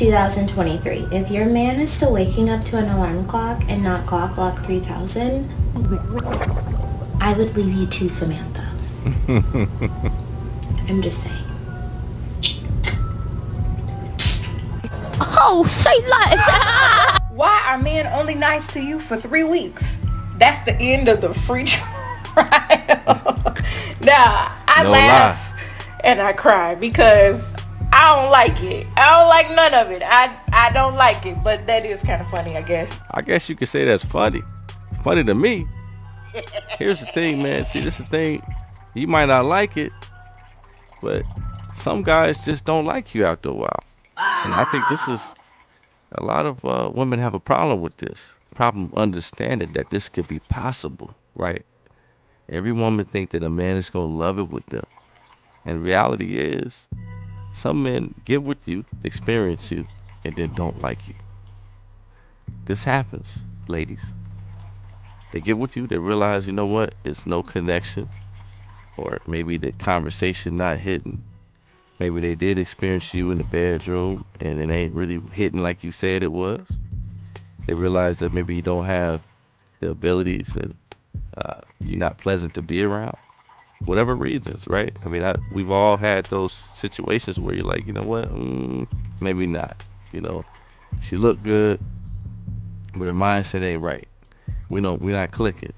2023. If your man is still waking up to an alarm clock and not clock 3000, I would leave you to Samantha. I'm just saying. Oh, say less. Why are men only nice to you for 3 weeks? That's the end of the free trial. Now, I laugh and I cry because I don't like it. I don't like none of it. I don't like it, but that is kind of funny, I guess. I guess you could say that's funny. It's funny to me. Here's the thing, man. See, this is the thing. You might not like it, but some guys just don't like you after a while. And I think this is, a lot of women have a problem with this. Problem understanding that this could be possible, right? Every woman think that a man is going to love it with them. And reality is, some men get with you, experience you, and then don't like you. This happens, ladies. They get with you, they realize, you know what, it's no connection. Or maybe the conversation not hitting. Maybe they did experience you in the bedroom and it ain't really hitting like you said it was. They realize that maybe you don't have the abilities and you're not pleasant to be around. Whatever reasons, right? I mean, we've all had those situations where you're like, you know what, maybe not. You know, she looked good, but her mindset ain't right. We're not clicking.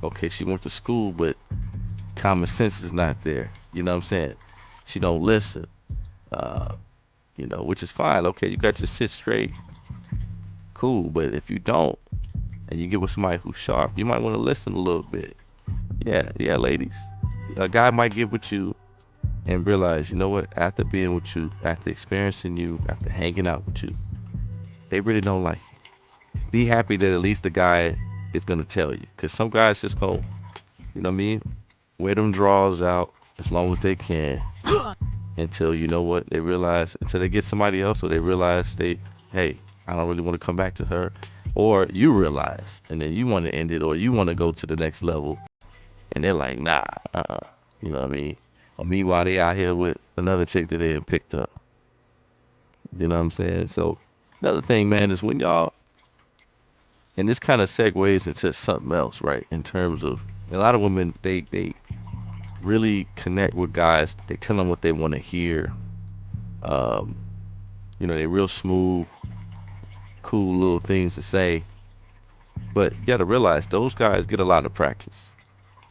Okay, she went to school, but common sense is not there. You know what I'm saying? She don't listen. You know, which is fine. Okay, you got your shit straight. Cool, but if you don't, and you get with somebody who's sharp, you might want to listen a little bit. Yeah, ladies. A guy might get with you and realize, you know what, after being with you, after experiencing you, after hanging out with you, they really don't like you. Be happy that at least the guy is going to tell you. Because some guys just go, you know what I mean, wear them drawers out as long as they can until, you know what, they realize, until they get somebody else, or they realize hey, I don't really want to come back to her. Or you realize, and then you want to end it, or you want to go to the next level. And they're like, nah, you know what I mean? Or meanwhile, they out here with another chick that they had picked up. You know what I'm saying? So another thing, man, is when y'all, and this kind of segues into something else, right? In terms of a lot of women, they really connect with guys. They tell them what they want to hear. You know, they're real smooth, cool little things to say. But you gotta realize those guys get a lot of practice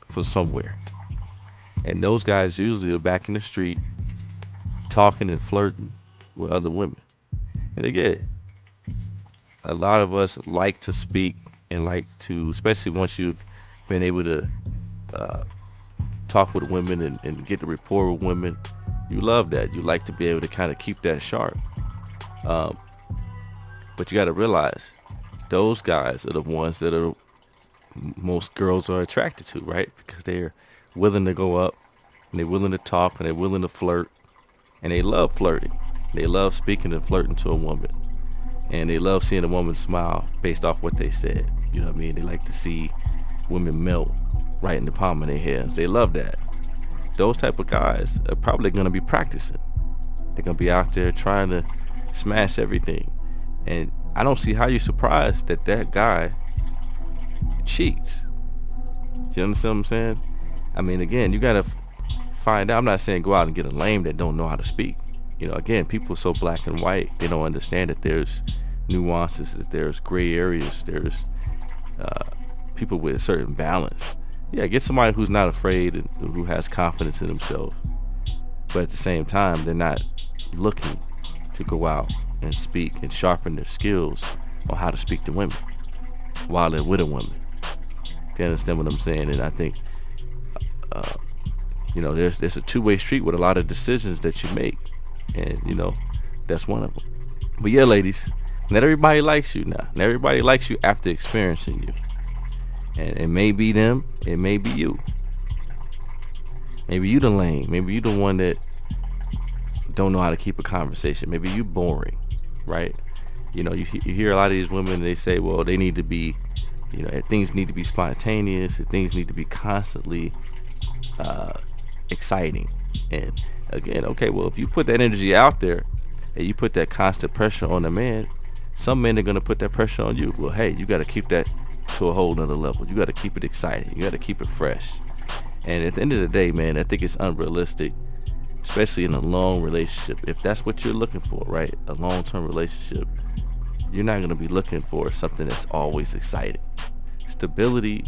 from somewhere. And those guys usually are back in the street talking and flirting with other women. And again, a lot of us like to speak and like to, especially once you've been able to talk with women and get the rapport with women, you love that. You like to be able to kind of keep that sharp. But you got to realize those guys are the ones that are most girls are attracted to, right? Because they're willing to go up and they're willing to talk and they're willing to flirt, and they love flirting. They love speaking and flirting to a woman, and they love seeing a woman smile based off what they said. You know what I mean? They like to see women melt right in the palm of their hands. They love that. Those type of guys are probably going to be practicing. They're going to be out there trying to smash everything. And I don't see how you're surprised that that guy cheats. Do you understand what I'm saying? I mean, again, you got to find out. I'm not saying go out and get a lame that don't know how to speak. You know, again, people are so black and white. They don't understand that there's nuances, that there's gray areas, there's people with a certain balance. Yeah, get somebody who's not afraid and who has confidence in themselves. But at the same time, they're not looking to go out and speak and sharpen their skills on how to speak to women while they're with a woman. Do you understand what I'm saying? And I think, you know, there's a two-way street with a lot of decisions that you make. And, you know, that's one of them. But yeah, ladies, not everybody likes you now. Not everybody likes you after experiencing you. And it may be them, it may be you. Maybe you the lame. Maybe you the one that don't know how to keep a conversation. Maybe you boring, right? You know, you hear a lot of these women, they say, well, they need to be, you know, things need to be spontaneous, and things need to be constantly exciting. And again, okay, well, if you put that energy out there, and you put that constant pressure on a man, some men are going to put that pressure on you. Well, hey, you got to keep that to a whole nother level. You got to keep it exciting. You got to keep it fresh. And at the end of the day, man, I think it's unrealistic, especially in a long relationship. If that's what you're looking for, right? A long-term relationship, you're not going to be looking for something that's always exciting. Stability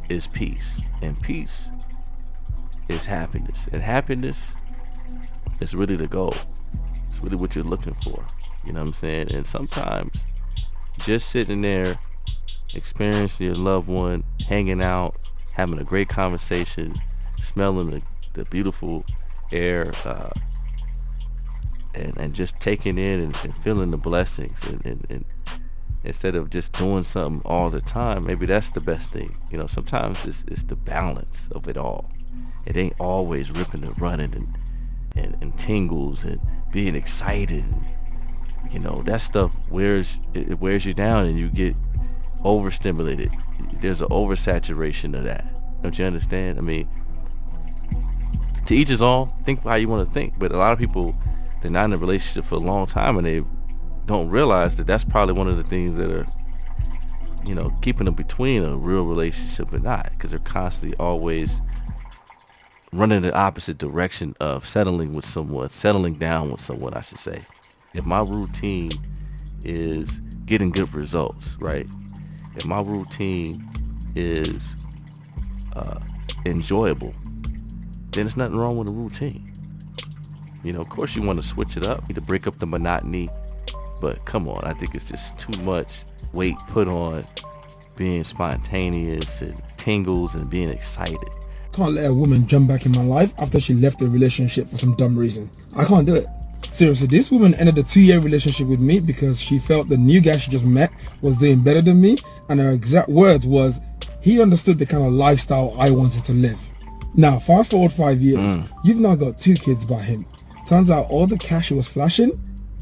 is peace, and peace is happiness, and happiness is really the goal. It's really what you're looking for. You know what I'm saying? And sometimes just sitting there, experiencing your loved one, hanging out, having a great conversation, smelling the beautiful air, and just taking in and feeling the blessings, and instead of just doing something all the time, maybe that's the best thing. You know, sometimes it's the balance of it all. It ain't always ripping and running and tingles and being excited. You know, that stuff wears you down, and you get overstimulated. There's an oversaturation of that. Don't you understand? I mean, to each his own. Think how you want to think. But a lot of people, they're not in a relationship for a long time, and they don't realize that that's probably one of the things that are, you know, keeping them between a real relationship and not, because they're constantly always running the opposite direction of settling down with someone, I should say. If my routine is getting good results, right? If my routine is enjoyable, then there's nothing wrong with a routine. You know, of course you want to switch it up, to break up the monotony, but come on, I think it's just too much weight put on being spontaneous and tingles and being excited. Can't let a woman jump back in my life after she left the relationship for some dumb reason. I can't do it. Seriously, this woman ended a 2-year relationship with me because she felt the new guy she just met was doing better than me, and her exact words was, he understood the kind of lifestyle I wanted to live. Now, fast forward 5 years, you've now got 2 kids by him. Turns out all the cash he was flashing,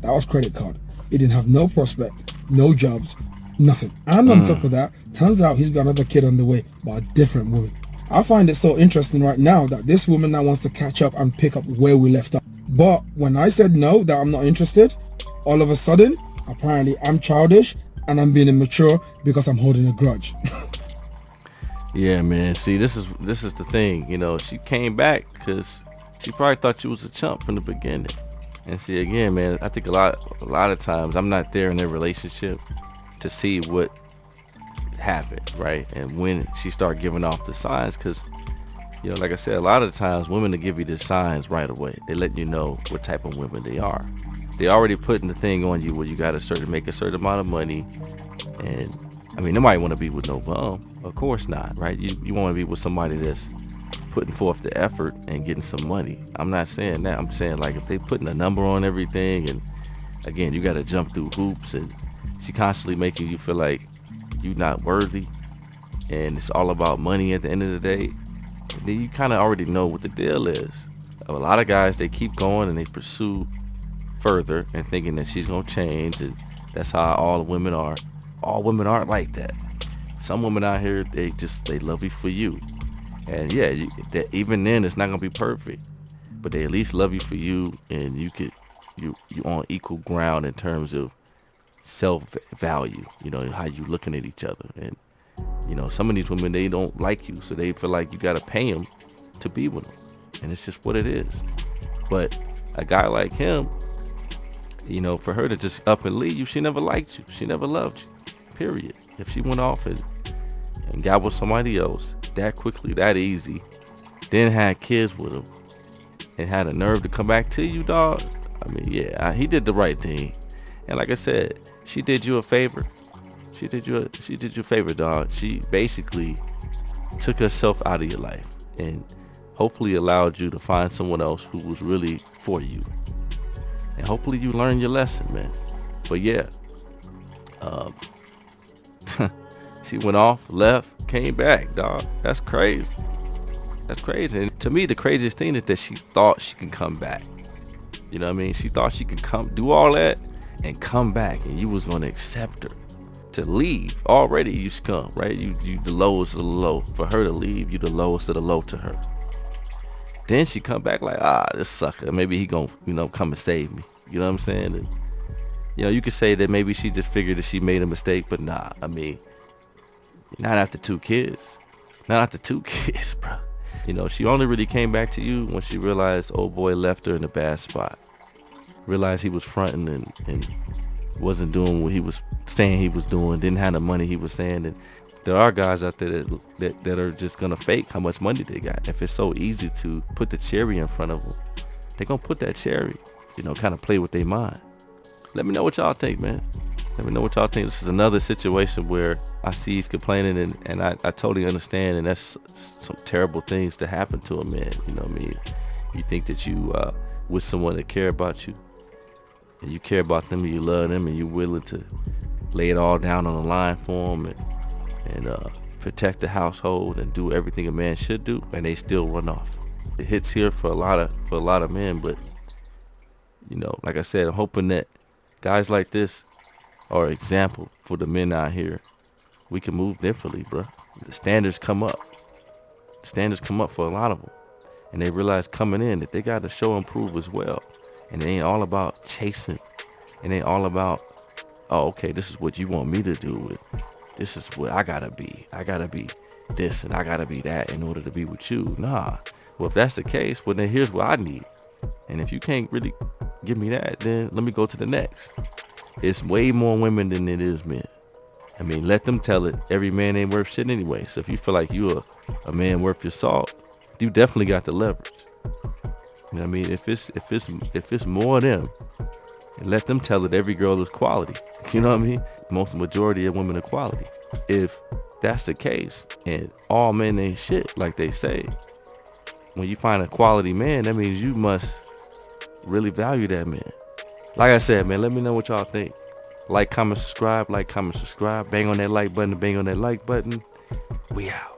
that was credit card. He didn't have no prospect, no jobs, nothing. And on top of that, turns out he's got another kid on the way by a different woman. I find it so interesting right now that this woman now wants to catch up and pick up where we left off. But when I said no, that I'm not interested, all of a sudden, apparently I'm childish and I'm being immature because I'm holding a grudge. Yeah, man. See, this is the thing. You know, she came back because she probably thought you was a chump from the beginning. And see, again, man, I think a lot of times I'm not there in their relationship to see what happened, right? And when she started giving off the signs, because, you know, like I said, a lot of the times women will give you the signs right away. They let you know what type of women they are. They already putting the thing on you where you got to make a certain amount of money. And I mean, nobody want to be with no bum. Of course not, right? You want to be with somebody that's putting forth the effort and getting some money. I'm not saying that. I'm saying, like, if they putting a number on everything, and again, you got to jump through hoops, and she constantly making you feel like you're not worthy, and it's all about money at the end of the day, then you kind of already know what the deal is. A lot of guys, they keep going and they pursue further and thinking that she's gonna change, and that's how all women are. All women aren't like that. Some women out here, they love you for you, and yeah, that even then it's not gonna be perfect, but they at least love you for you, and you on equal ground in terms of self-value. You know, how you looking at each other. And you know, some of these women, they don't like you, so they feel like you gotta pay them to be with them, and it's just what it is. But a guy like him, you know, for her to just up and leave you, she never liked you, she never loved you, period. If she went off and got with somebody else that quickly, that easy, then had kids with him and had a nerve to come back to you, dog, I mean, yeah, he did the right thing. And like I said, she did you a favor. She did you a favor, dog. She basically took herself out of your life and hopefully allowed you to find someone else who was really for you. And hopefully you learned your lesson, man. But yeah, she went off, left, came back, dog. That's crazy. That's crazy. And to me, the craziest thing is that she thought she can come back. You know what I mean? She thought she could come do all that and come back, and you was going to accept her. To leave, already you scum, right? You the lowest of the low. For her to leave, you the lowest of the low to her. Then she come back like, this sucker, maybe he gonna, you know, come and save me. You know what I'm saying? And, you could say that maybe she just figured that she made a mistake, but nah, I mean, not after 2 kids. Not after 2 kids, bro. She only really came back to you when she realized old boy left her in a bad spot. Realized he was fronting and wasn't doing what he was saying he was doing, didn't have the money he was saying. And there are guys out there that are just gonna fake how much money they got. If it's so easy to put the cherry in front of them, they're gonna put that cherry, kind of play with their mind. Let me know what y'all think, man. Let me know what y'all think. This is another situation where I see he's complaining, and I totally understand, and that's some terrible things to happen to a man. You know what I mean? You think that you with someone that care about you, and you care about them, and you love them, and you're willing to lay it all down on the line for them, and protect the household and do everything a man should do, and they still run off. It hits here for a lot of men, but like I said, I'm hoping that guys like this are an example for the men out here. We can move differently, bro. The standards come up. The standards come up for a lot of them, and they realize coming in that they got to show and prove as well. And it ain't all about chasing. It ain't all about, oh, okay, this is what you want me to do. This is what I gotta be. I gotta be this and I gotta be that in order to be with you. Nah. Well, if that's the case, well, then here's what I need. And if you can't really give me that, then let me go to the next. It's way more women than it is men. I mean, let them tell it. Every man ain't worth shit anyway. So if you feel like you're a man worth your salt, you definitely got the leverage. You know what I mean? If it's more of them, let them tell it. Every girl is quality. You know what I mean? Most majority of women are quality. If that's the case, and all men ain't shit like they say, when you find a quality man, that means you must really value that man. Like I said, man, let me know what y'all think. Like, comment, subscribe. Bang on that like button. We out.